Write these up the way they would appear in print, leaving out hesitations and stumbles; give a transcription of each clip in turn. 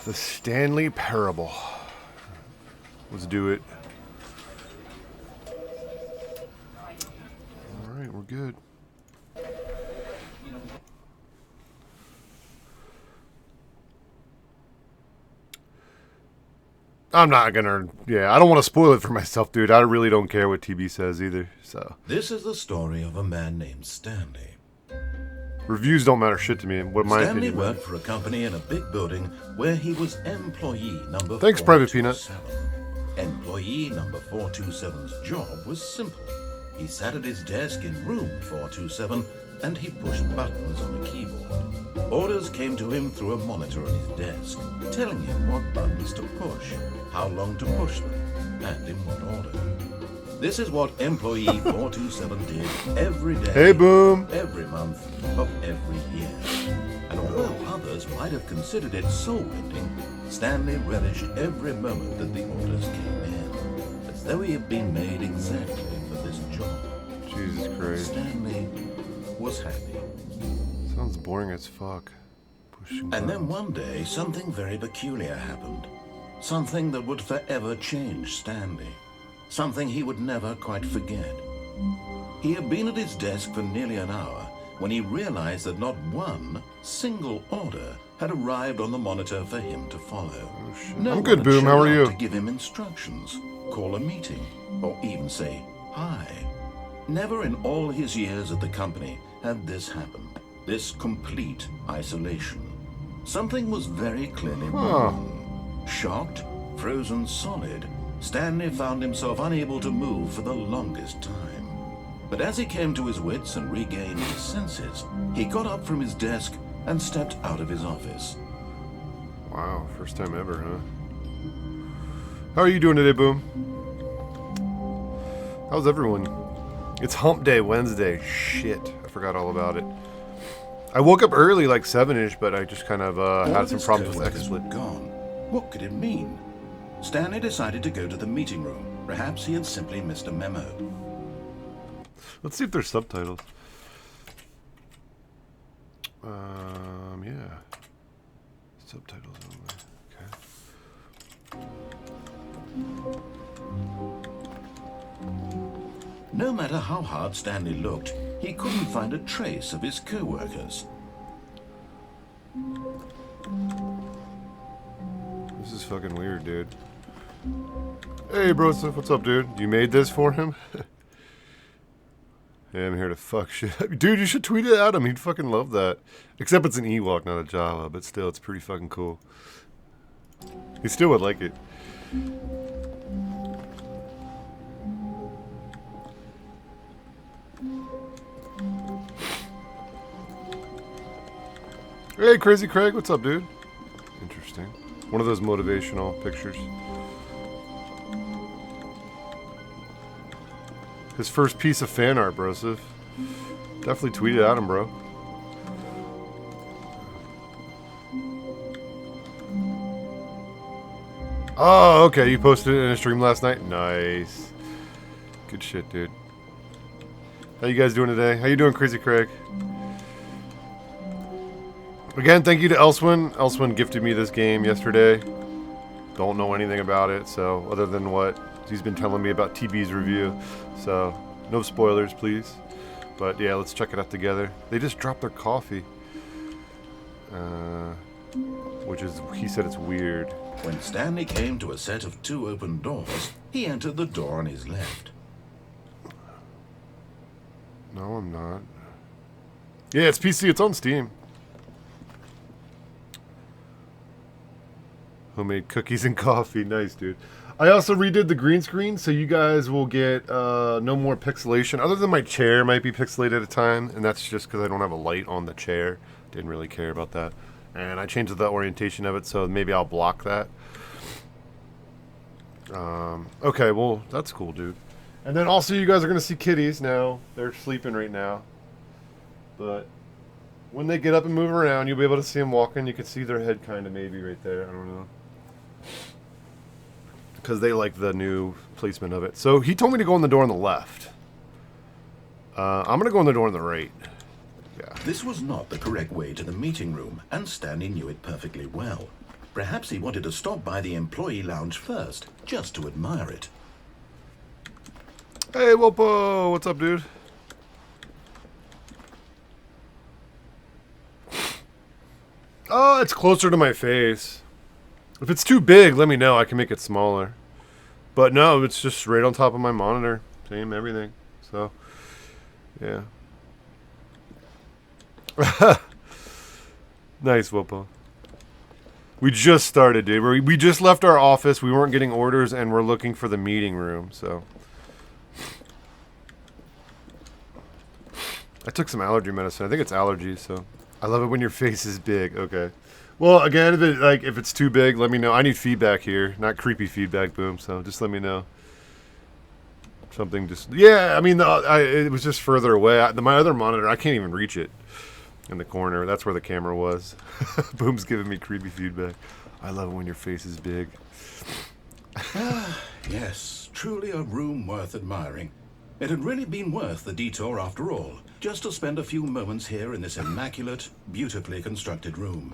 The Stanley Parable. Let's do it. Alright, we're good. I'm not gonna... Yeah, I don't want to spoil it for myself, dude. I really don't care what TB says either, so... This is the story of a man named Stanley. Reviews don't matter shit to me. What my Stanley opinion worked for a company in a big building where he was employee number Thanks, Private Peanut. Employee number 427's job was simple. He sat at his desk in room 427 and he pushed buttons on a keyboard. Orders came to him through a monitor on his desk, telling him what buttons to push, how long to push them, and in what order. This is what employee 427 did every day, Hey, Boom! every month of every year. And although others might have considered it soul-ending, Stanley relished every moment that the orders came in, as though he had been made exactly for this job. Jesus Christ. Stanley was happy. Sounds boring as fuck. Pushing And then one day, something very peculiar happened. Something that would forever change Stanley. Something he would never quite forget. He had been at his desk for nearly an hour when he realized that not one single order had arrived on the monitor for him to follow. Oh, shit. No I'm good, one had Boom. How shown are up you? to give him instructions, call a meeting, or even say hi. Never in all his years at the company had this happened. This complete isolation. Something was very clearly wrong. Shocked, frozen solid, Stanley found himself unable to move for the longest time. But as he came to his wits and regained his senses, he got up from his desk and stepped out of his office. Wow, first time ever, huh? How are you doing today, Boom? How's everyone? It's Hump Day Wednesday. Shit, I forgot all about it. I woke up early, like 7-ish, but I just kind of had some problems with XSplit. Gone. What could it mean? Stanley decided to go to the meeting room. Perhaps he had simply missed a memo. Let's see if there's subtitles. Yeah. Subtitles only. Okay. No matter how hard Stanley looked, he couldn't find a trace of his co-workers. This is fucking weird, dude. Hey, bro, what's up, dude? You made this for him? Yeah, I'm here to fuck shit up. Dude, you should tweet it at him. He'd fucking love that. Except it's an Ewok, not a Java, but still, it's pretty fucking cool. He still would like it. Hey, Crazy Craig, what's up, dude? Interesting. One of those motivational pictures. His first piece of fan art, brosif. Definitely tweet it at him, bro. Oh, okay. You posted it in a stream last night? Nice. Good shit, dude. How you guys doing today? How you doing, Crazy Craig? Again, thank you to Elswin. Elswin gifted me this game yesterday. Don't know anything about it, so other than what he's been telling me about TB's review. So, no spoilers, please. But yeah, let's check it out together. They just dropped their coffee. Which is, he said it's weird. When Stanley came to a set of 2 open doors, he entered the door on his left. No, I'm not. Yeah, it's PC. It's on Steam. Homemade cookies and coffee. Nice, dude. I also redid the green screen, so you guys will get no more pixelation. Other than my chair might be pixelated at a time, and that's just because I don't have a light on the chair. Didn't really care about that. And I changed the orientation of it, so maybe I'll block that. Okay, well, that's cool, dude. And then also you guys are going to see kitties now. They're sleeping right now. But when they get up and move around, you'll be able to see them walking. You can see their head kind of maybe right there. I don't know. Because they like the new placement of it. So he told me to go in the door on the left. I'm going to go in the door on the right. Yeah. This was not the correct way to the meeting room, and Stanley knew it perfectly well. Perhaps he wanted to stop by the employee lounge first, just to admire it. Hey, Wopo! What's up, dude? Oh, it's closer to my face. If it's too big, let me know. I can make it smaller. But no, it's just right on top of my monitor. Same everything. So, yeah. Nice, Wopo. We just started, dude. We just left our office. We weren't getting orders, and we're looking for the meeting room, so. I took some allergy medicine. I think it's allergies, so. I love it when your face is big. Okay. Well, again, if it's too big, let me know. I need feedback here, not creepy feedback, Boom. So just let me know. Something just, yeah. I mean, it was just further away. My other monitor, I can't even reach it in the corner. That's where the camera was. Boom's giving me creepy feedback. I love it when your face is big. Yes, truly a room worth admiring. It had really been worth the detour after all, just to spend a few moments here in this immaculate, beautifully constructed room.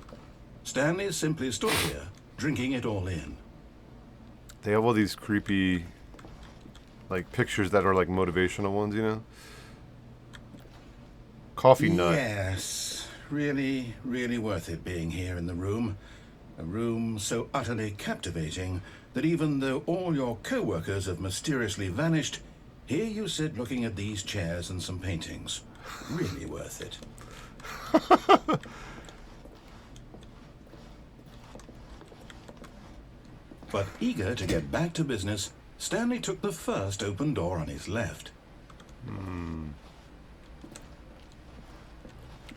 Stanley simply stood here, drinking it all in. They have all these creepy, like, pictures that are like motivational ones, you know? Coffee nut. Yes, really, really worth it being here in the room. A room so utterly captivating that even though all your co-workers have mysteriously vanished, here you sit looking at these chairs and some paintings. Really worth it. But eager to get back to business, Stanley took the first open door on his left. I'm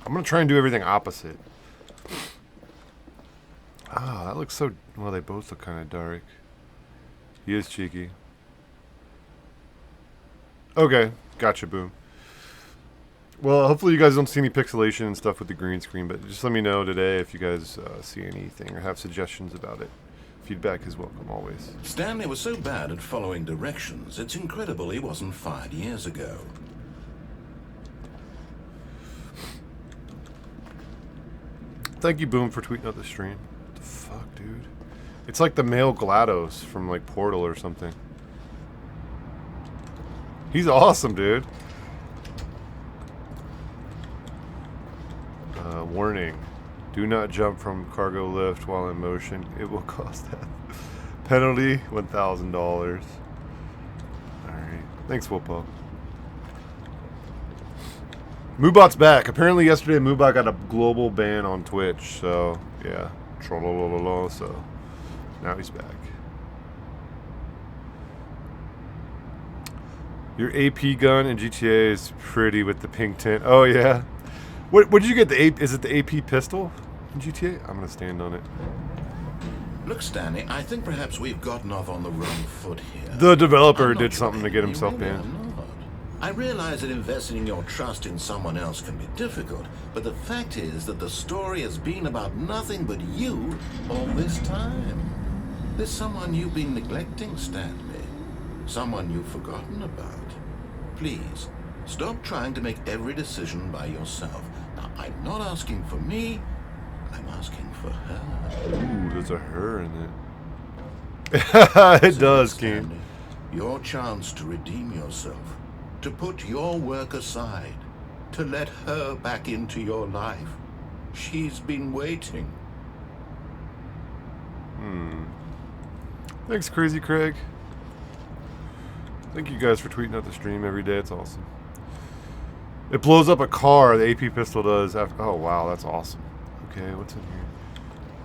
going to try and do everything opposite. Ah, that looks so... Well, they both look kind of dark. He is cheeky. Okay, gotcha, Boom. Well, hopefully you guys don't see any pixelation and stuff with the green screen, but just let me know today if you guys see anything or have suggestions about it. Feedback is welcome, always. Stanley was so bad at following directions, it's incredible he wasn't fired years ago. Thank you, Boom, for tweeting out the stream. What the fuck, dude? It's like the male GLaDOS from, like, Portal or something. He's awesome, dude. Warning. Do not jump from cargo lift while in motion. It will cost that. Penalty, $1,000. Alright. Thanks, Wopo. Moobot's back. Apparently yesterday Moobot got a global ban on Twitch. So, yeah. So, now he's back. Your AP gun in GTA is pretty with the pink tint. Oh, yeah. What did you get? Is it the AP pistol in GTA? I'm gonna stand on it. Look, Stanley, I think perhaps we've gotten off on the wrong foot here. The developer did something to get himself banned. I realize that investing your trust in someone else can be difficult, but the fact is that the story has been about nothing but you all this time. There's someone you've been neglecting, Stanley. Someone you've forgotten about. Please, stop trying to make every decision by yourself. Now, I'm not asking for me, I'm asking for her. Ooh, there's a her in it. It does, King. Your chance to redeem yourself, to put your work aside, to let her back into your life. She's been waiting. Thanks, Crazy Craig. Thank you guys for tweeting out the stream every day. It's awesome. It blows up a car. The AP pistol does. Oh, wow. That's awesome. Okay, what's in here?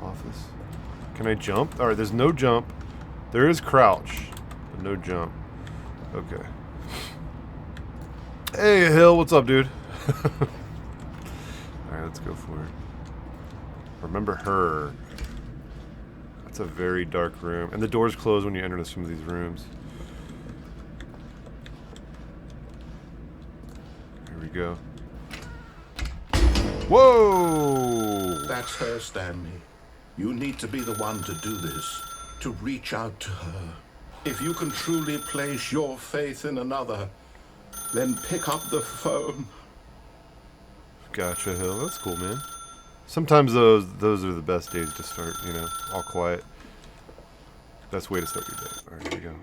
Office. Can I jump? All right, there's no jump. There is crouch, but no jump. Okay. Hey, Hill. What's up, dude? All right, let's go for it. Remember her. That's a very dark room. And the doors close when you enter some of these rooms. Here we go. Whoa! That's her, Stanley. You need to be the one to do this, to reach out to her. If you can truly place your faith in another, then pick up the phone. Gotcha, Hill. That's cool, man. Sometimes those are the best days to start, you know, all quiet. Best way to start your day. Alright, here we go.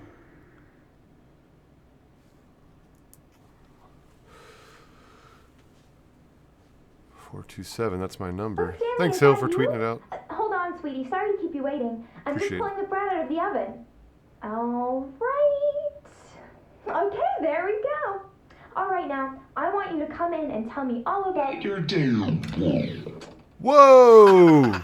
$427, that's my number. Stanley, Thanks, is Hill, that for you? tweeting it out. Hold on, sweetie. Sorry to keep you waiting. I'm Appreciate just pulling the bread out of the oven. All right. Okay, there we go. All right, now, I want you to come in and tell me all about your day. Whoa!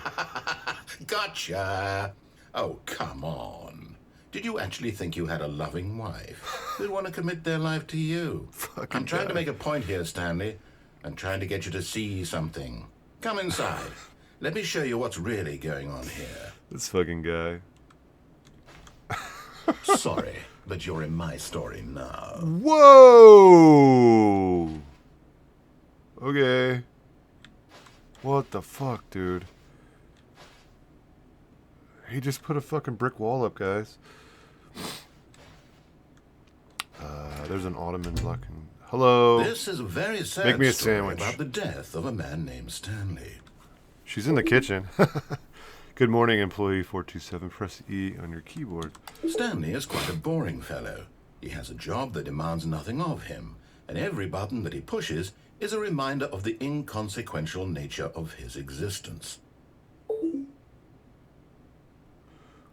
Gotcha. Oh, come on. Did you actually think you had a loving wife who'd want to commit their life to you? I'm trying to make a point here, Stanley. I'm trying to get you to see something. Come inside. Let me show you what's really going on here. This fucking guy. Sorry, but you're in my story now. Whoa! Okay. What the fuck, dude? He just put a fucking brick wall up, guys. There's an ottoman blocking. Hello. This is a very sad Make me a story sandwich. about the death of a man named Stanley. She's in the kitchen. Good morning, employee 427. Press E on your keyboard. Stanley is quite a boring fellow. He has a job that demands nothing of him, and every button that he pushes is a reminder of the inconsequential nature of his existence.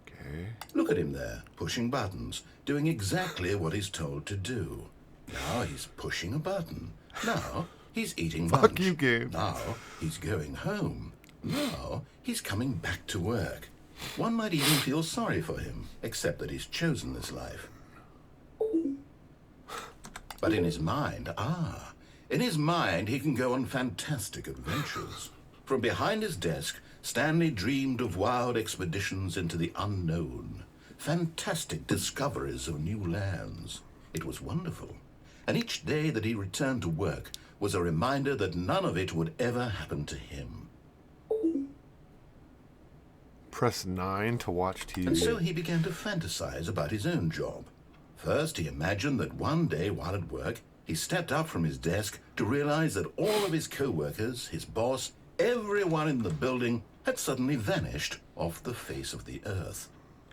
Okay. Look at him there, pushing buttons, doing exactly what he's told to do. Now he's pushing a button. Now he's eating lunch. Fuck you, game. Now he's going home. Now he's coming back to work. One might even feel sorry for him, except that he's chosen this life. But in his mind, he can go on fantastic adventures. From behind his desk, Stanley dreamed of wild expeditions into the unknown, fantastic discoveries of new lands. It was wonderful. And each day that he returned to work was a reminder that none of it would ever happen to him. Press 9 to watch TV. And so he began to fantasize about his own job. First, he imagined that one day while at work, he stepped up from his desk to realize that all of his co-workers, his boss, everyone in the building had suddenly vanished off the face of the earth.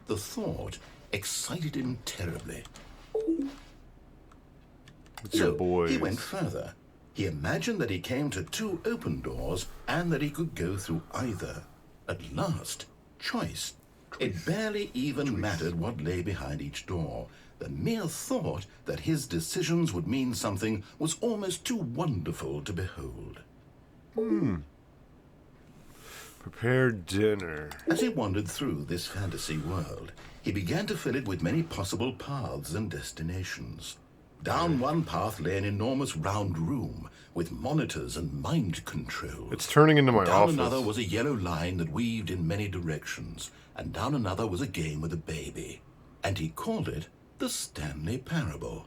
The thought excited him terribly. With your So boys. he went further. He imagined that he came to 2 open doors and that he could go through either. At last, choice. It barely even mattered what lay behind each door. The mere thought that his decisions would mean something was almost too wonderful to behold. Prepare dinner. As he wandered through this fantasy world, he began to fill it with many possible paths and destinations. Down one path lay an enormous round room with monitors and mind control. It's turning into my Down office. another was a yellow line that weaved in many directions, and down another was a game with a baby. And he called it the Stanley Parable.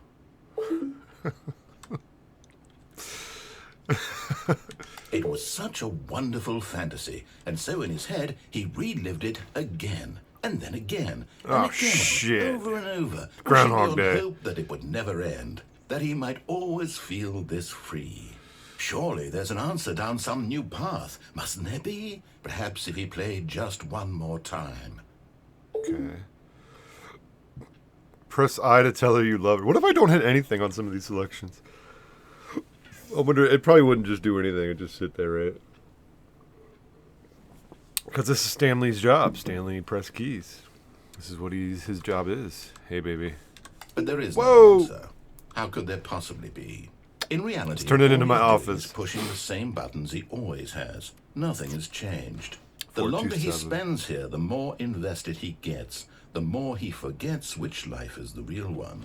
It was such a wonderful fantasy, and so in his head he relived it again, and then again, and Oh, again, shit. over and over, Groundhog wishing beyond Day. hope that it would never end, that he might always feel this free. Surely there's an answer down some new path, mustn't there be? Perhaps if he played just one more time. Okay. Press I to tell her you love her. What if I don't hit anything on some of these selections? I wonder, it probably wouldn't just do anything. It'd just sit there, right? Because this is Stanley's job. Stanley press keys. This is what his job is. Hey, baby. But there is Whoa. no answer. How could there possibly be? In reality, turn it all into my he's doing office. is pushing the same buttons he always has. Nothing has changed. The longer he 427. spends here, the more invested he gets. The more he forgets which life is the real one.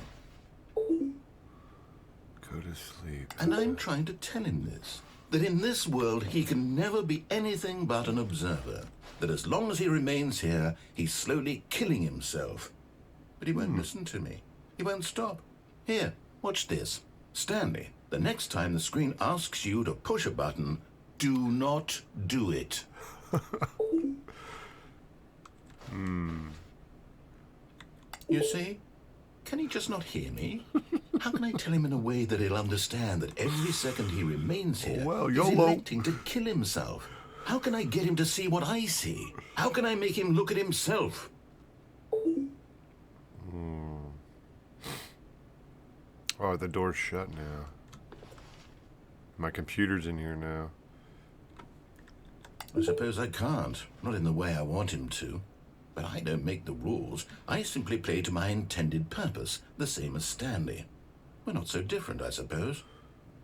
Go to sleep. And I'm trying to tell him this. That in this world he can never be anything but an observer. That as long as he remains here, he's slowly killing himself. But he won't listen to me. He won't stop. Here, watch this. Stanley, the next time the screen asks you to push a button, do not do it. You see? Can he just not hear me? How can I tell him in a way that he'll understand that every second he remains here, Well, he's YOLO. electing to kill himself? How can I get him to see what I see? How can I make him look at himself? Oh, the door's shut now. My computer's in here now. I suppose I can't. Not in the way I want him to. But I don't make the rules. I simply play to my intended purpose, the same as Stanley. We're not so different, I suppose.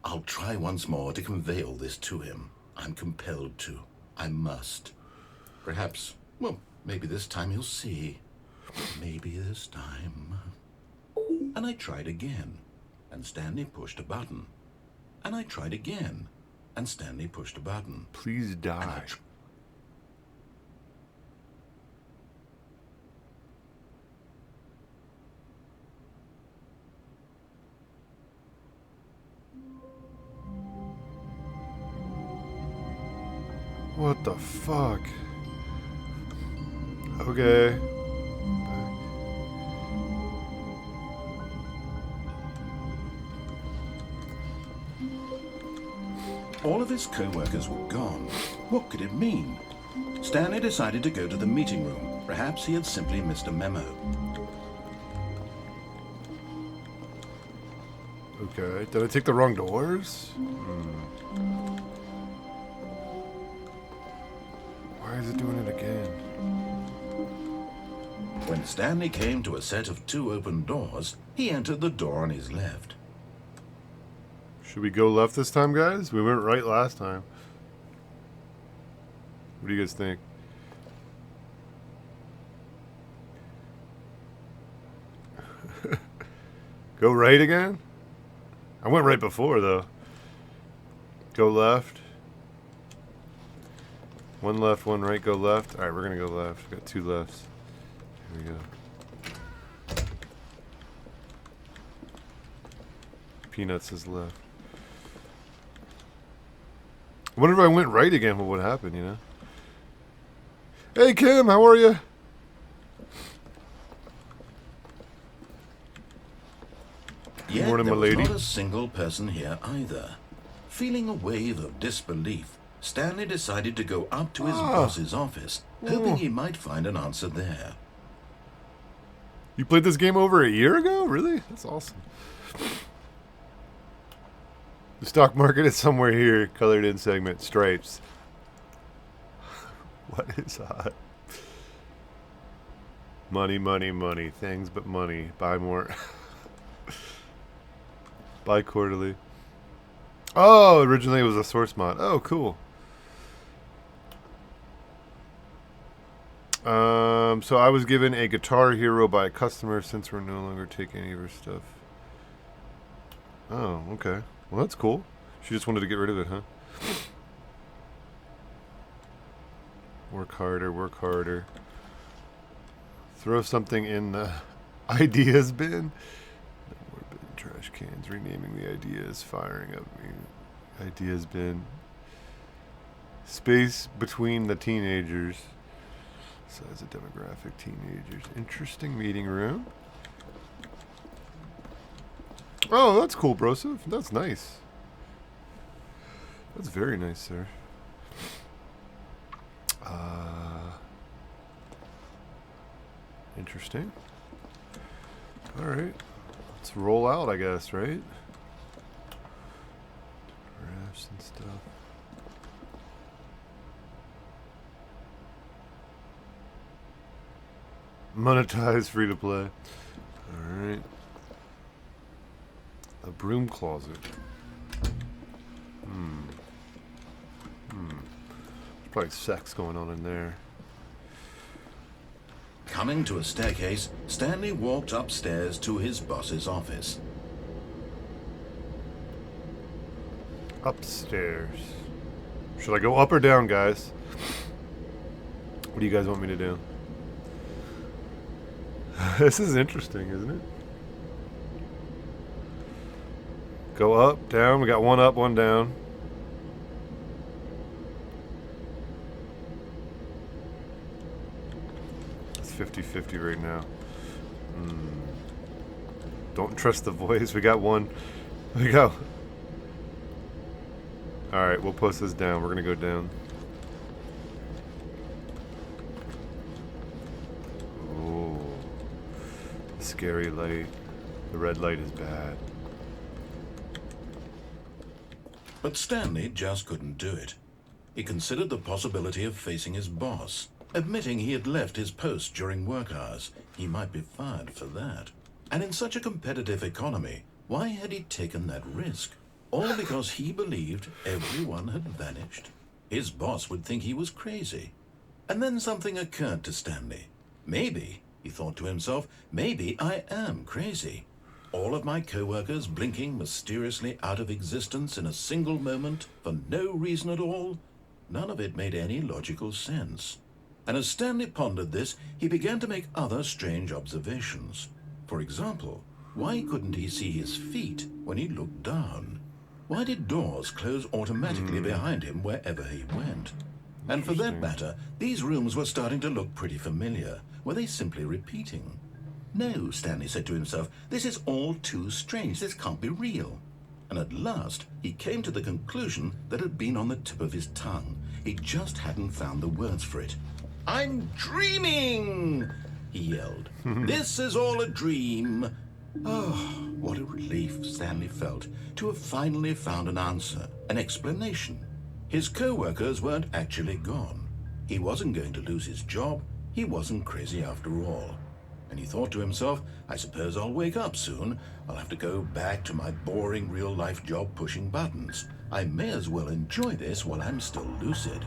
I'll try once more to convey all this to him. I'm compelled to. I must. Perhaps, well, maybe this time he'll see. Maybe this time. And I tried again, and Stanley pushed a button. And I tried again, and Stanley pushed a button. Please And I die. What the fuck? Okay. All of his co-workers were gone. What could it mean? Stanley decided to go to the meeting room. Perhaps he had simply missed a memo. Okay. Did I take the wrong doors? Why is it doing it again? When Stanley came to a set of 2 open doors, he entered the door on his left. Should we go left this time, guys? We went right last time. What do you guys think? Go right again? I went right before, though. Go left. One left, one right, go left. Alright, we're going to go left. Got 2 lefts. Here we go. Peanuts is left. I wonder if I went right again, what would happen, you know? Hey, Kim, how are you? Yet Morning, there my was lady. not a single person here either. Feeling a wave of disbelief, Stanley decided to go up to his boss's office, hoping he might find an answer there. You played this game over a year ago? Really? That's awesome. The stock market is somewhere here, colored in segment, stripes. What is hot? Money, money, money. Things but money. Buy more. Buy quarterly. Oh, originally it was a source mod. Oh, cool. So I was given a Guitar Hero by a customer since we're no longer taking any of her stuff. Oh, okay. Well, that's cool. She just wanted to get rid of it, huh? Work harder, work harder. Throw something in the ideas bin. No more bin trash cans. Renaming the ideas. Firing up the ideas bin. Space between the teenagers. Size of demographic teenagers. Interesting meeting room. Oh, that's cool, Broseph. That's nice. That's very nice, sir. Interesting. Alright. Let's roll out, I guess, right? Graphs and stuff. Monetize, free to play. Alright. A broom closet. There's probably sex going on in there. Coming to a staircase, Stanley walked upstairs to his boss's office. Upstairs. Should I go up or down, guys? What do you guys want me to do? This is interesting, isn't it? Go up, down. We got one up, one down. It's 50-50 right now. Don't trust the voice. We got one. We go. Alright, we'll post this down. We're going to go down. scary light. The red light is bad. But Stanley just couldn't do it. He considered the possibility of facing his boss, admitting he had left his post during work hours. He might be fired for that. And in such a competitive economy, why had he taken that risk? All because he believed everyone had vanished. His boss would think he was crazy. And then something occurred to Stanley. Maybe, he thought to himself, maybe I am crazy. All of my co-workers blinking mysteriously out of existence in a single moment for no reason at all. None of it made any logical sense. And as Stanley pondered this, he began to make other strange observations. For example, why couldn't he see his feet when he looked down? Why did doors close automatically behind him wherever he went? And for that matter, these rooms were starting to look pretty familiar. Were they simply repeating? No, Stanley said to himself, this is all too strange. This can't be real. And at last, he came to the conclusion that had been on the tip of his tongue. He just hadn't found the words for it. I'm dreaming, he yelled. This is all a dream. Oh, what a relief Stanley felt to have finally found an answer, an explanation. His co-workers weren't actually gone. He wasn't going to lose his job. He wasn't crazy after all. And he thought to himself, I suppose I'll wake up soon. I'll have to go back to my boring real-life job pushing buttons. I may as well enjoy this while I'm still lucid.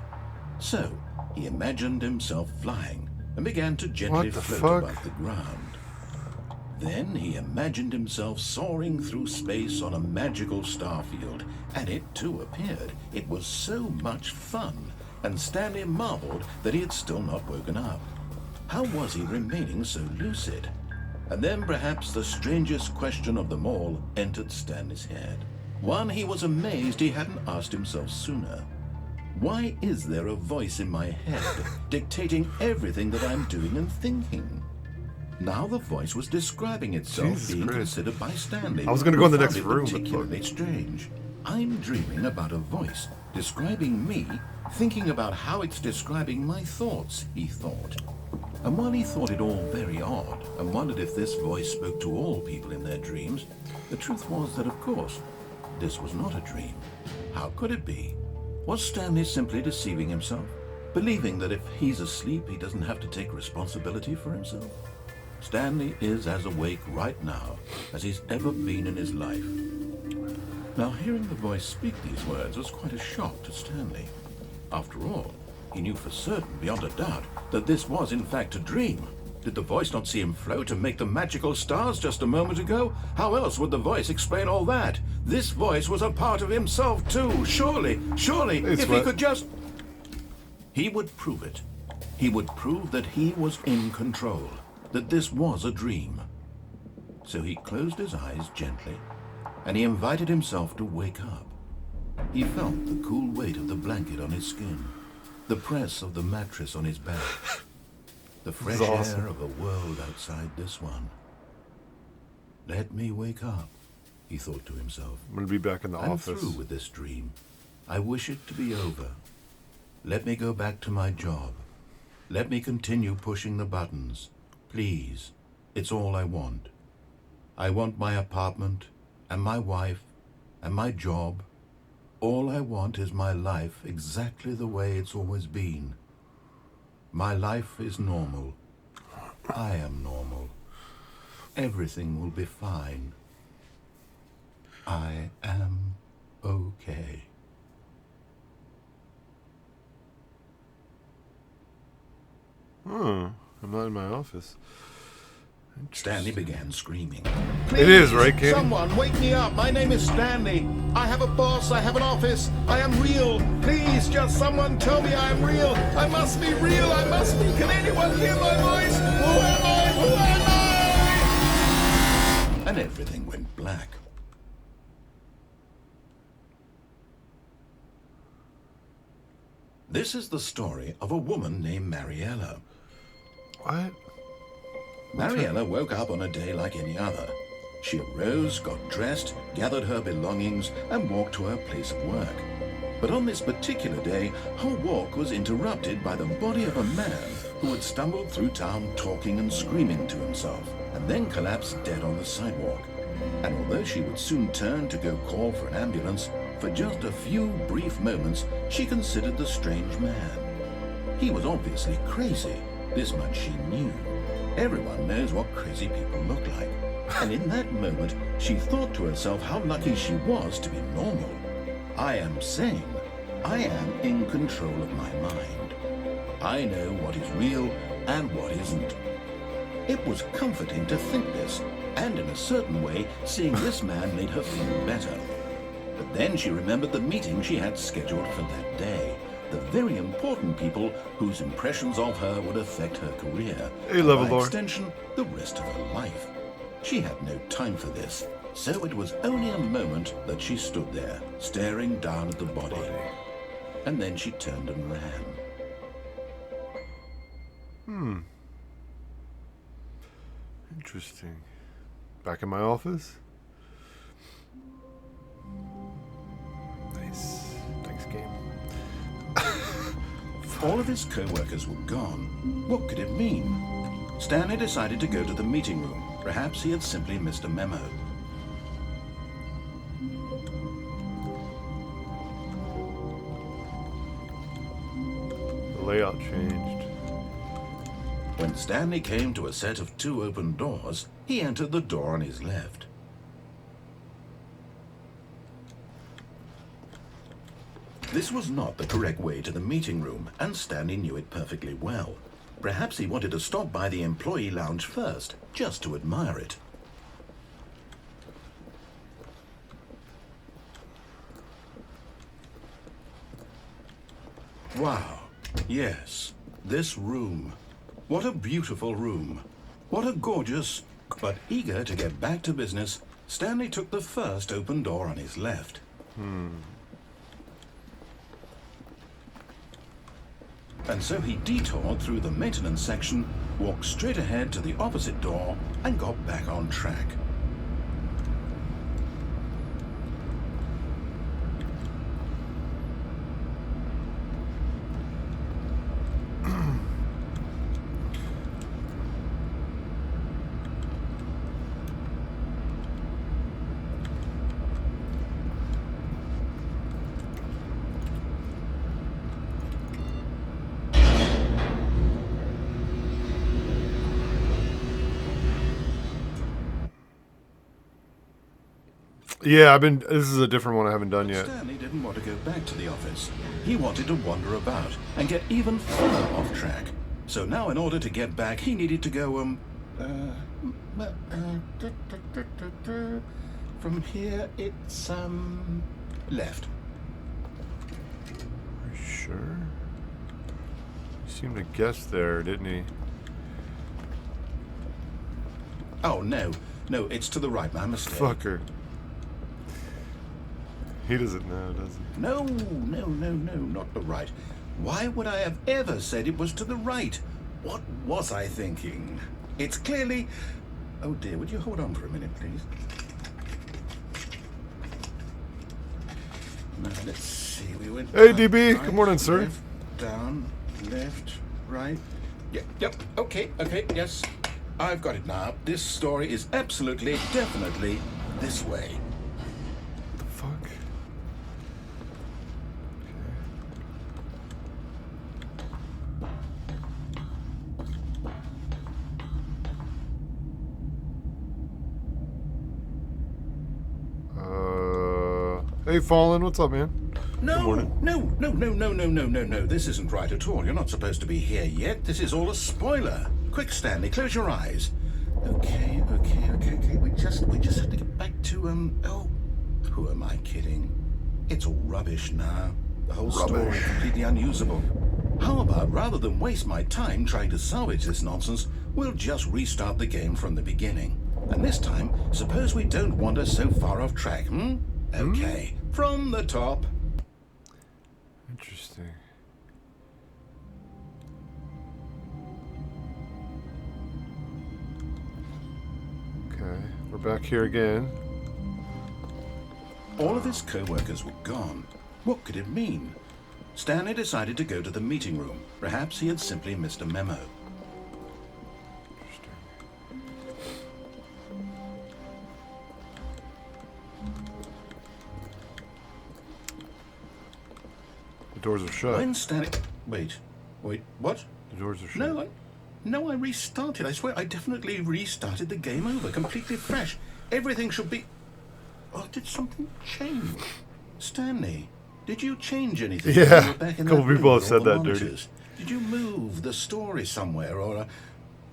So, he imagined himself flying and began to gently float above the ground. Then he imagined himself soaring through space on a magical starfield, and it too appeared. It was so much fun, and Stanley marveled that he had still not woken up. How was he remaining so lucid? And then perhaps the strangest question of them all entered Stanley's head. One he was amazed he hadn't asked himself sooner. Why is there a voice in my head dictating everything that I'm doing and thinking? Now the voice was describing itself being considered by Stanley. I was going to go in the next room. Particularly strange. I'm dreaming about a voice describing me, thinking about how it's describing my thoughts, he thought. And while he thought it all very odd and wondered if this voice spoke to all people in their dreams, the truth was that, of course, this was not a dream. How could it be? Was Stanley simply deceiving himself, believing that if he's asleep, he doesn't have to take responsibility for himself? Stanley is as awake right now as he's ever been in his life. Now, hearing the voice speak these words was quite a shock to Stanley. After all, he knew for certain, beyond a doubt, that this was in fact a dream. Did the voice not see him float and make the magical stars just a moment ago? How else would the voice explain all that? This voice was a part of himself too. Surely, if he could just... He would prove it. He would prove that he was in control, that this was a dream. So he closed his eyes gently, and he invited himself to wake up. He felt the cool weight of the blanket on his skin, the press of the mattress on his back, the fresh air of a world outside this one. Let me wake up, he thought to himself. I'm going to be back in the office. I'm through with this dream. I wish it to be over. Let me go back to my job. Let me continue pushing the buttons. Please, it's all I want. I want my apartment, and my wife, and my job. All I want is my life exactly the way it's always been. My life is normal. I am normal. Everything will be fine. I am okay. I'm not in my office. Stanley began screaming. It is, right, Katie? Someone wake me up. My name is Stanley. I have a boss. I have an office. I am real. Please, just someone tell me I am real. I must be real. I must be. Can anyone hear my voice? Who am I? Who am I? And everything went black. This is the story of a woman named Mariella. What? Mariella woke up on a day like any other. She arose, got dressed, gathered her belongings, and walked to her place of work. But on this particular day, her walk was interrupted by the body of a man who had stumbled through town talking and screaming to himself, and then collapsed dead on the sidewalk. And although she would soon turn to go call for an ambulance, for just a few brief moments she considered the strange man. He was obviously crazy, this much she knew. Everyone knows what crazy people look like. And in that moment, she thought to herself how lucky she was to be normal. I am sane. I am in control of my mind. I know what is real and what isn't. It was comforting to think this, and in a certain way, seeing this man made her feel better. But then she remembered the meeting she had scheduled for that day. The very important people whose impressions of her would affect her career, and by extension, the rest of her life. She had no time for this, so it was only a moment that she stood there, staring down at the body. And then she turned and ran. Interesting. Back in my office? Nice. Thanks, game. All of his co-workers were gone. What could it mean? Stanley decided to go to the meeting room. Perhaps he had simply missed a memo. The layout changed. When Stanley came to a set of 2 open doors, he entered the door on his left. This was not the correct way to the meeting room, and Stanley knew it perfectly well. Perhaps he wanted to stop by the employee lounge first, just to admire it. Wow, yes, this room. What a beautiful room. What a gorgeous... But eager to get back to business, Stanley took the first open door on his left. And so he detoured through the maintenance section, walked straight ahead to the opposite door, and got back on track. Yeah, this is a different one I haven't done yet. Stanley didn't want to go back to the office. He wanted to wander about and get even further off track. So now in order to get back, he needed to go, from here it's, left. Are you sure? He seemed to guess there, didn't he? Oh, no, it's to the right, my mistake. Fucker. He doesn't know, does he? No, not the right. Why would I have ever said it was to the right? What was I thinking? It's clearly... Oh dear, would you hold on for a minute, please? Now, let's see, we went... Hey, DB, right, good morning, sir. Left, down, left, right. Yep, okay, yes. I've got it now. This story is absolutely, definitely this way. What the fuck? Hey, Fallen, what's up, man? No, this isn't right at all. You're not supposed to be here yet. This is all a spoiler. Quick, Stanley, close your eyes. Okay. We just have to get back to, oh, who am I kidding? It's all rubbish now. The whole story completely unusable. How about, rather than waste my time trying to salvage this nonsense, we'll just restart the game from the beginning. And this time, suppose we don't wander so far off track, Okay, from the top. Interesting. Okay, we're back here again. All of his co-workers were gone. What could it mean? Stanley decided to go to the meeting room. Perhaps he had simply missed a memo. The doors are shut. When Stanley... Wait, what? The doors are shut. No, I restarted. I swear, I definitely restarted the game over, completely fresh. Everything should be... Oh, did something change? Stanley, did you change anything? Yeah, when you were back in a couple that room people have with said all the that, Dirty. monitors? Did you move the story somewhere, or...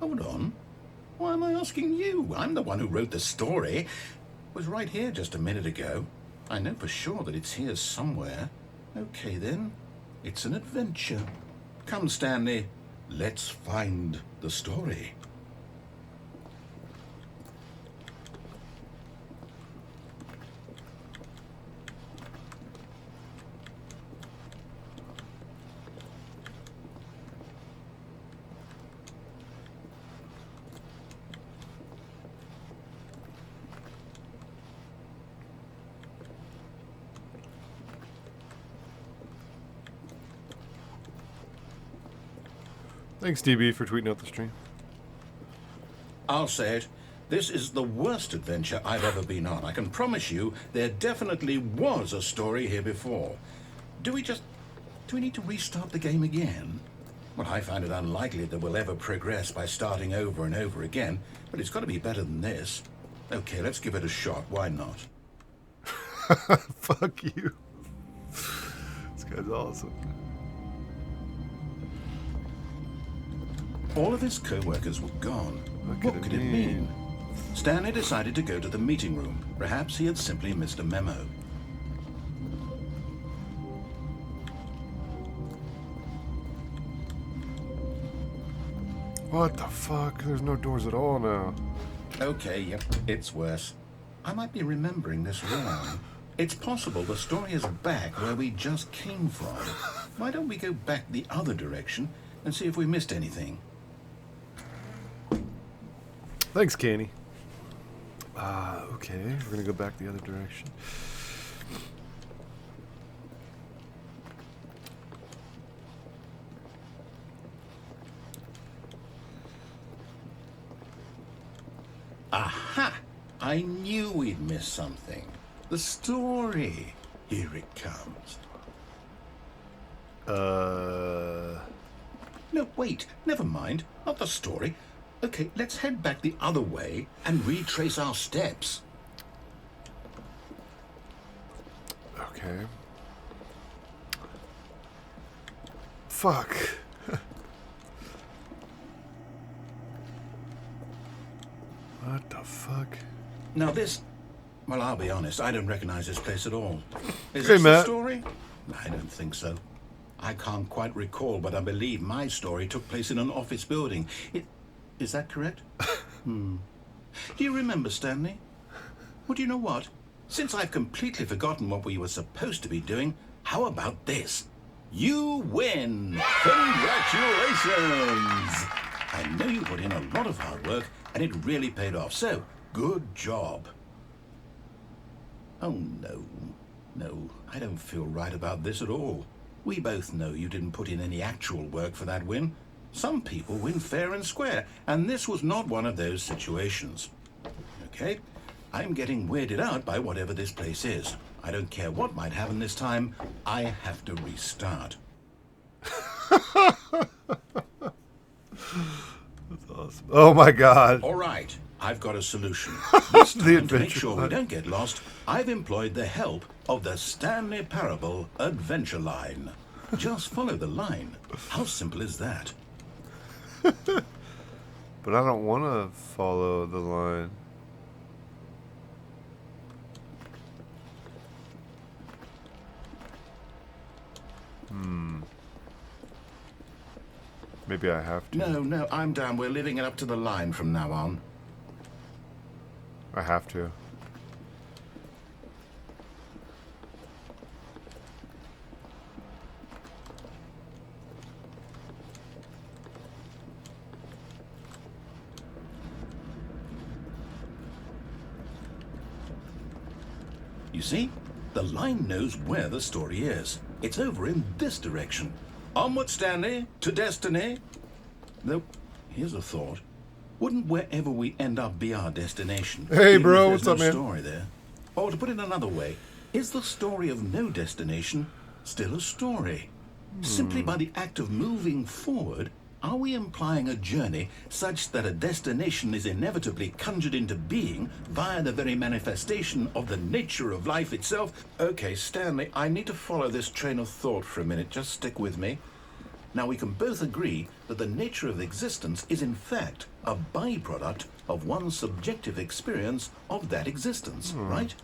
Hold on. Why am I asking you? I'm the one who wrote the story. It was right here just a minute ago. I know for sure that it's here somewhere. Okay, then. It's an adventure. Come, Stanley. Let's find the story. Thanks, DB, for tweeting out the stream. I'll say it. This is the worst adventure I've ever been on. I can promise you there definitely was a story here before. Do we need to restart the game again? Well, I find it unlikely that we'll ever progress by starting over and over again, but it's got to be better than this. Okay, let's give it a shot. Why not? Fuck you. This guy's awesome. All of his co-workers were gone. What could it mean? Stanley decided to go to the meeting room. Perhaps he had simply missed a memo. What the fuck? There's no doors at all now. Okay, yep, it's worse. I might be remembering this wrong. It's possible the story is back where we just came from. Why don't we go back the other direction and see if we missed anything? Thanks, Canny. Okay, we're gonna go back the other direction. Aha! I knew we'd missed something. The story. Here it comes. No, wait. Never mind. Not the story. Okay, let's head back the other way and retrace our steps. Okay. Fuck. What the fuck? Now this... Well, I'll be honest, I don't recognize this place at all. Is Hey, this the Matt. story? I don't think so. I can't quite recall, but I believe my story took place in an office building. Is that correct? Do you remember, Stanley? Well, do you know what? Since I've completely forgotten what we were supposed to be doing, how about this? You win! Congratulations! I know you put in a lot of hard work, and it really paid off, so good job. Oh, no. No, I don't feel right about this at all. We both know you didn't put in any actual work for that win. Some people win fair and square, and this was not one of those situations. Okay? I'm getting weirded out by whatever this place is. I don't care what might happen this time. I have to restart. That's awesome. Oh my god. All right, I've got a solution. This time, to make Adventure sure we Line. don't get lost, I've employed the help of the Stanley Parable Adventure Line. Just follow the line. How simple is that? But I don't want to follow the line. Maybe I have to. No, I'm down. We're living it up to the line from now on. I have to. You see? The line knows where the story is. It's over in this direction. Onward, Stanley, to destiny. Though, here's a thought. Wouldn't wherever we end up be our destination? Hey, even bro, if there's what's up, no man? story there. Or to put it another way, is the story of no destination still a story? Simply by the act of moving forward, are we implying a journey such that a destination is inevitably conjured into being via the very manifestation of the nature of life itself? Okay, Stanley, I need to follow this train of thought for a minute. Just stick with me. Now, we can both agree that the nature of existence is in fact a byproduct of one's subjective experience of that existence, right?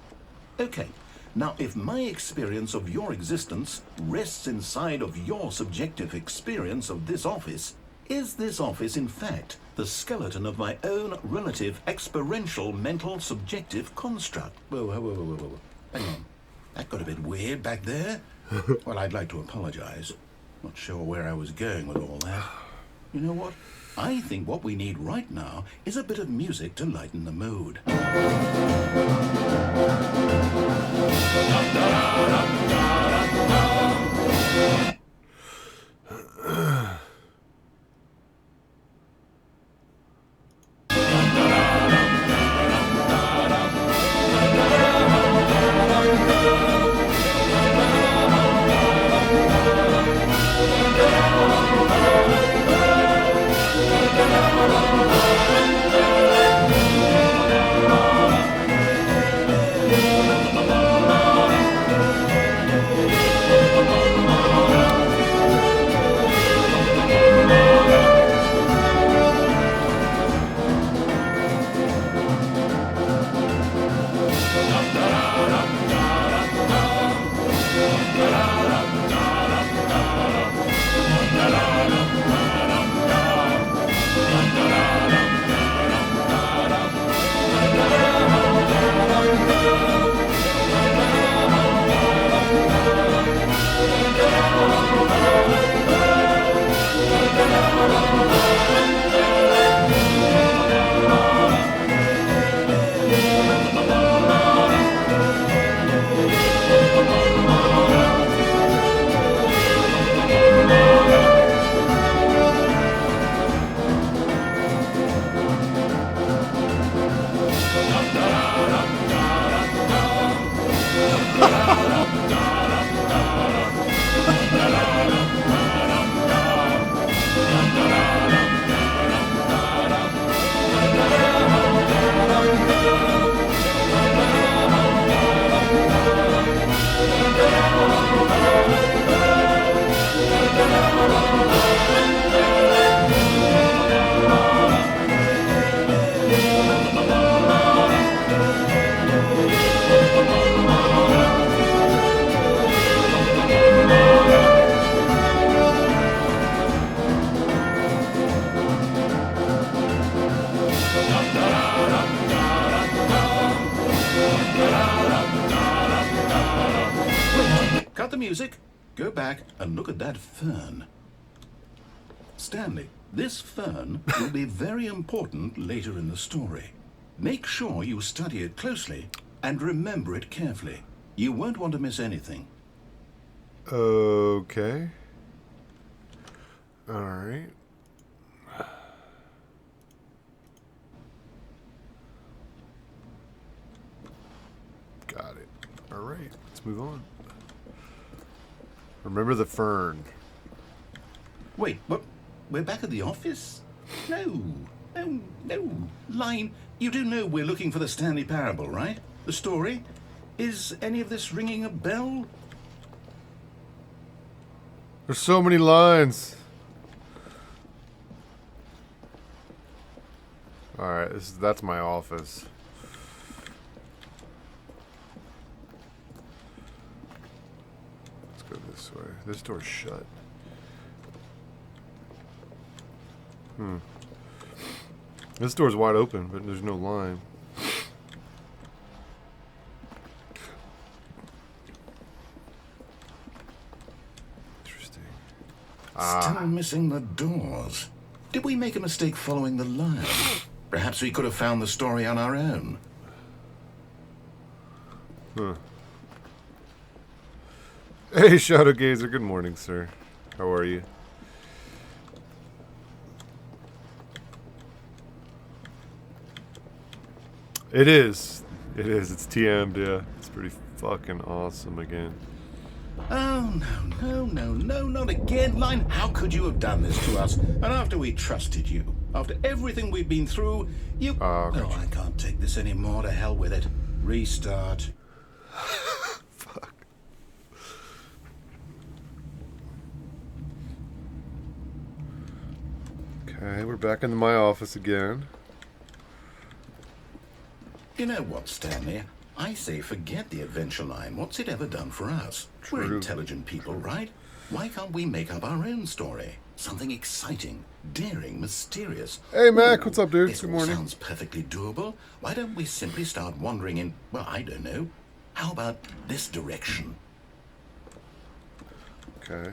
Okay. Now, if my experience of your existence rests inside of your subjective experience of this office, is this office, in fact, the skeleton of my own relative experiential mental subjective construct? Whoa, whoa, whoa, whoa, whoa. Hang on. That got a bit weird back there. Well, I'd like to apologize. Not sure where I was going with all that. You know what? I think what we need right now is a bit of music to lighten the mood. Cut the music, go back and look at that fern. Stanley, this fern will be very important later in the story. Make sure you study it closely and remember it carefully. You won't want to miss anything. Okay. All right. Got it. All right. Let's move on. Remember the fern. Wait, what? We're back at the office? No. Line, you do know we're looking for the Stanley Parable, right? The story? Is any of this ringing a bell? There's so many lines. All right, that's my office. Let's go this way. This door's shut. This door's wide open, but there's no line. Interesting. Still missing the doors. Did we make a mistake following the line? Perhaps we could have found the story on our own. Hey, Shadow Gazer. Good morning, sir. How are you? It is. It is. It's TM'd, yeah. It's pretty fucking awesome again. Oh, no, not again, Line. How could you have done this to us? And after we trusted you, after everything we've been through, you... Gotcha. I can't take this anymore. To hell with it. Restart. Fuck. Okay, we're back into my office again. You know what, Stanley? I say forget the adventure line. What's it ever done for us? True. We're intelligent people, right? Why can't we make up our own story? Something exciting, daring, mysterious. Hey, Mac, what's up, dude? This Good all morning. sounds perfectly doable. Why don't we simply start wandering in, well, I don't know. How about this direction? Okay.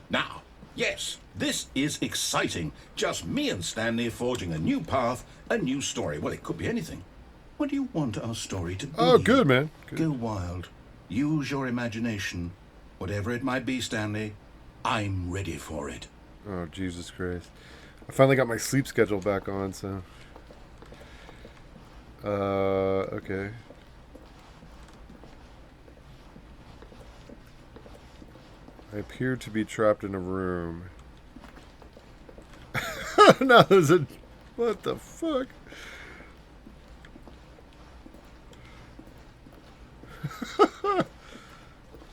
Now, yes, this is exciting. Just me and Stanley forging a new path, a new story. Well, it could be anything. What do you want our story to be? Oh, good, man. Good. Go wild. Use your imagination. Whatever it might be, Stanley, I'm ready for it. Oh, Jesus Christ. I finally got my sleep schedule back on, so... okay. I appear to be trapped in a room. No, there's a... What the fuck?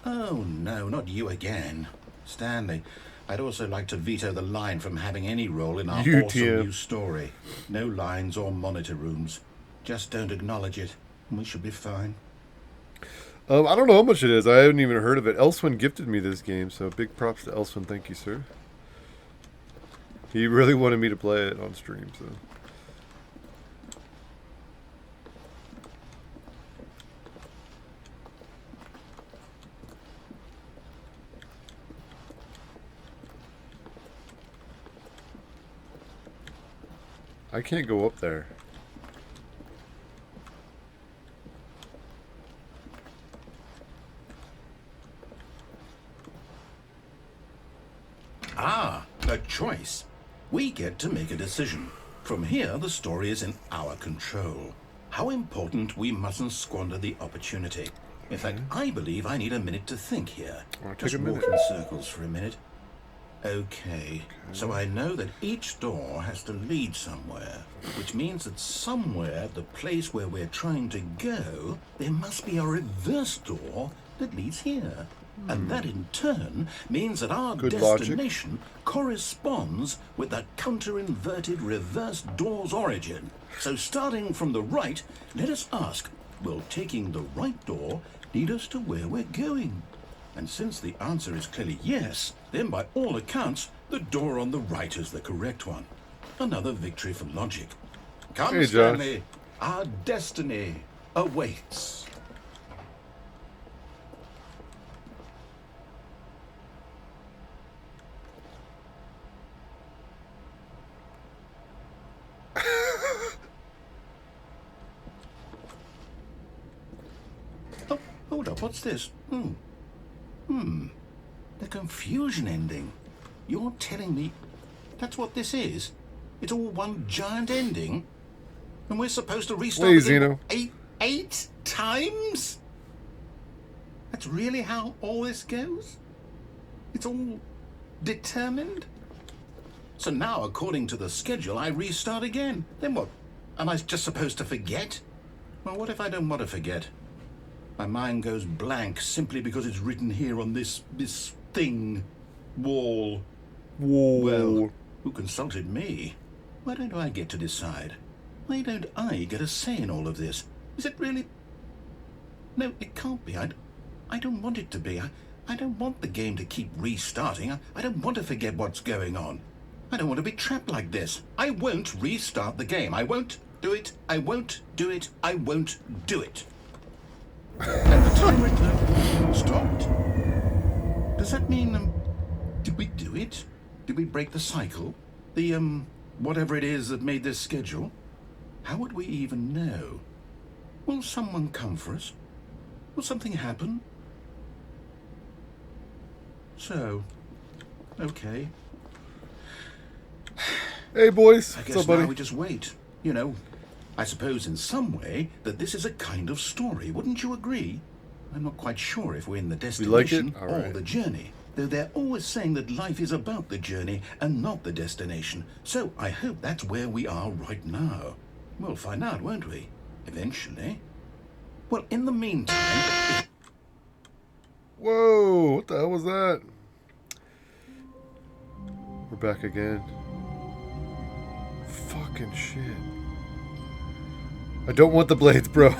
Oh, no, not you again. Stanley, I'd also like to veto the line from having any role in our You, awesome TM. new story. No lines or monitor rooms. Just don't acknowledge it, and we should be fine. I don't know how much it is. I haven't even heard of it. Elswin gifted me this game, so big props to Elswin. Thank you, sir. He really wanted me to play it on stream, so... I can't go up there. Ah, a choice. We get to make a decision. From here, the story is in our control. How important we mustn't squander the opportunity. In fact, I believe I need a minute to think here. Take Just a minute. walk in circles for a minute. Okay, so I know that each door has to lead somewhere, which means that somewhere, the place where we're trying to go, there must be a reverse door that leads here. And that in turn means that our Good logic. destination corresponds with the counter-inverted reverse door's origin. So starting from the right, let us ask, will taking the right door lead us to where we're going? And since the answer is clearly yes, then by all accounts, the door on the right is the correct one. Another victory for logic. Come, Hey, Josh. Stanley, our destiny awaits. Oh, hold up, what's this? The confusion ending. You're telling me that's what this is? It's all one giant ending? And we're supposed to restart Wait, the game Zeno. eight times? That's really how all this goes? It's all determined? So now, according to the schedule, I restart again. Then what? Am I just supposed to forget? Well, what if I don't want to forget? My mind goes blank simply because it's written here on this thing. Wall. Whoa. Well, who consulted me? Why don't I get to decide? Why don't I get a say in all of this? Is it really... No, it can't be. I don't want it to be. I don't want the game to keep restarting. I don't want to forget what's going on. I don't want to be trapped like this. I won't restart the game. I won't do it. I won't do it. I won't do it. And the timer stopped. Does that mean, did we do it? Did we break the cycle? The, whatever it is that made this schedule? How would we even know? Will someone come for us? Will something happen? So, okay. Hey, boys. I What's guess up, buddy? now we just wait. You know, I suppose in some way that this is a kind of story. Wouldn't you agree? I'm not quite sure if we're in the like it? destination All or right. the journey. Though they're always saying that life is about the journey and not the destination. So I hope that's where we are right now. We'll find out, won't we? Eventually. Well, in the meantime... Whoa, what the hell was that? We're back again. Fucking shit. I don't want the blades, bro.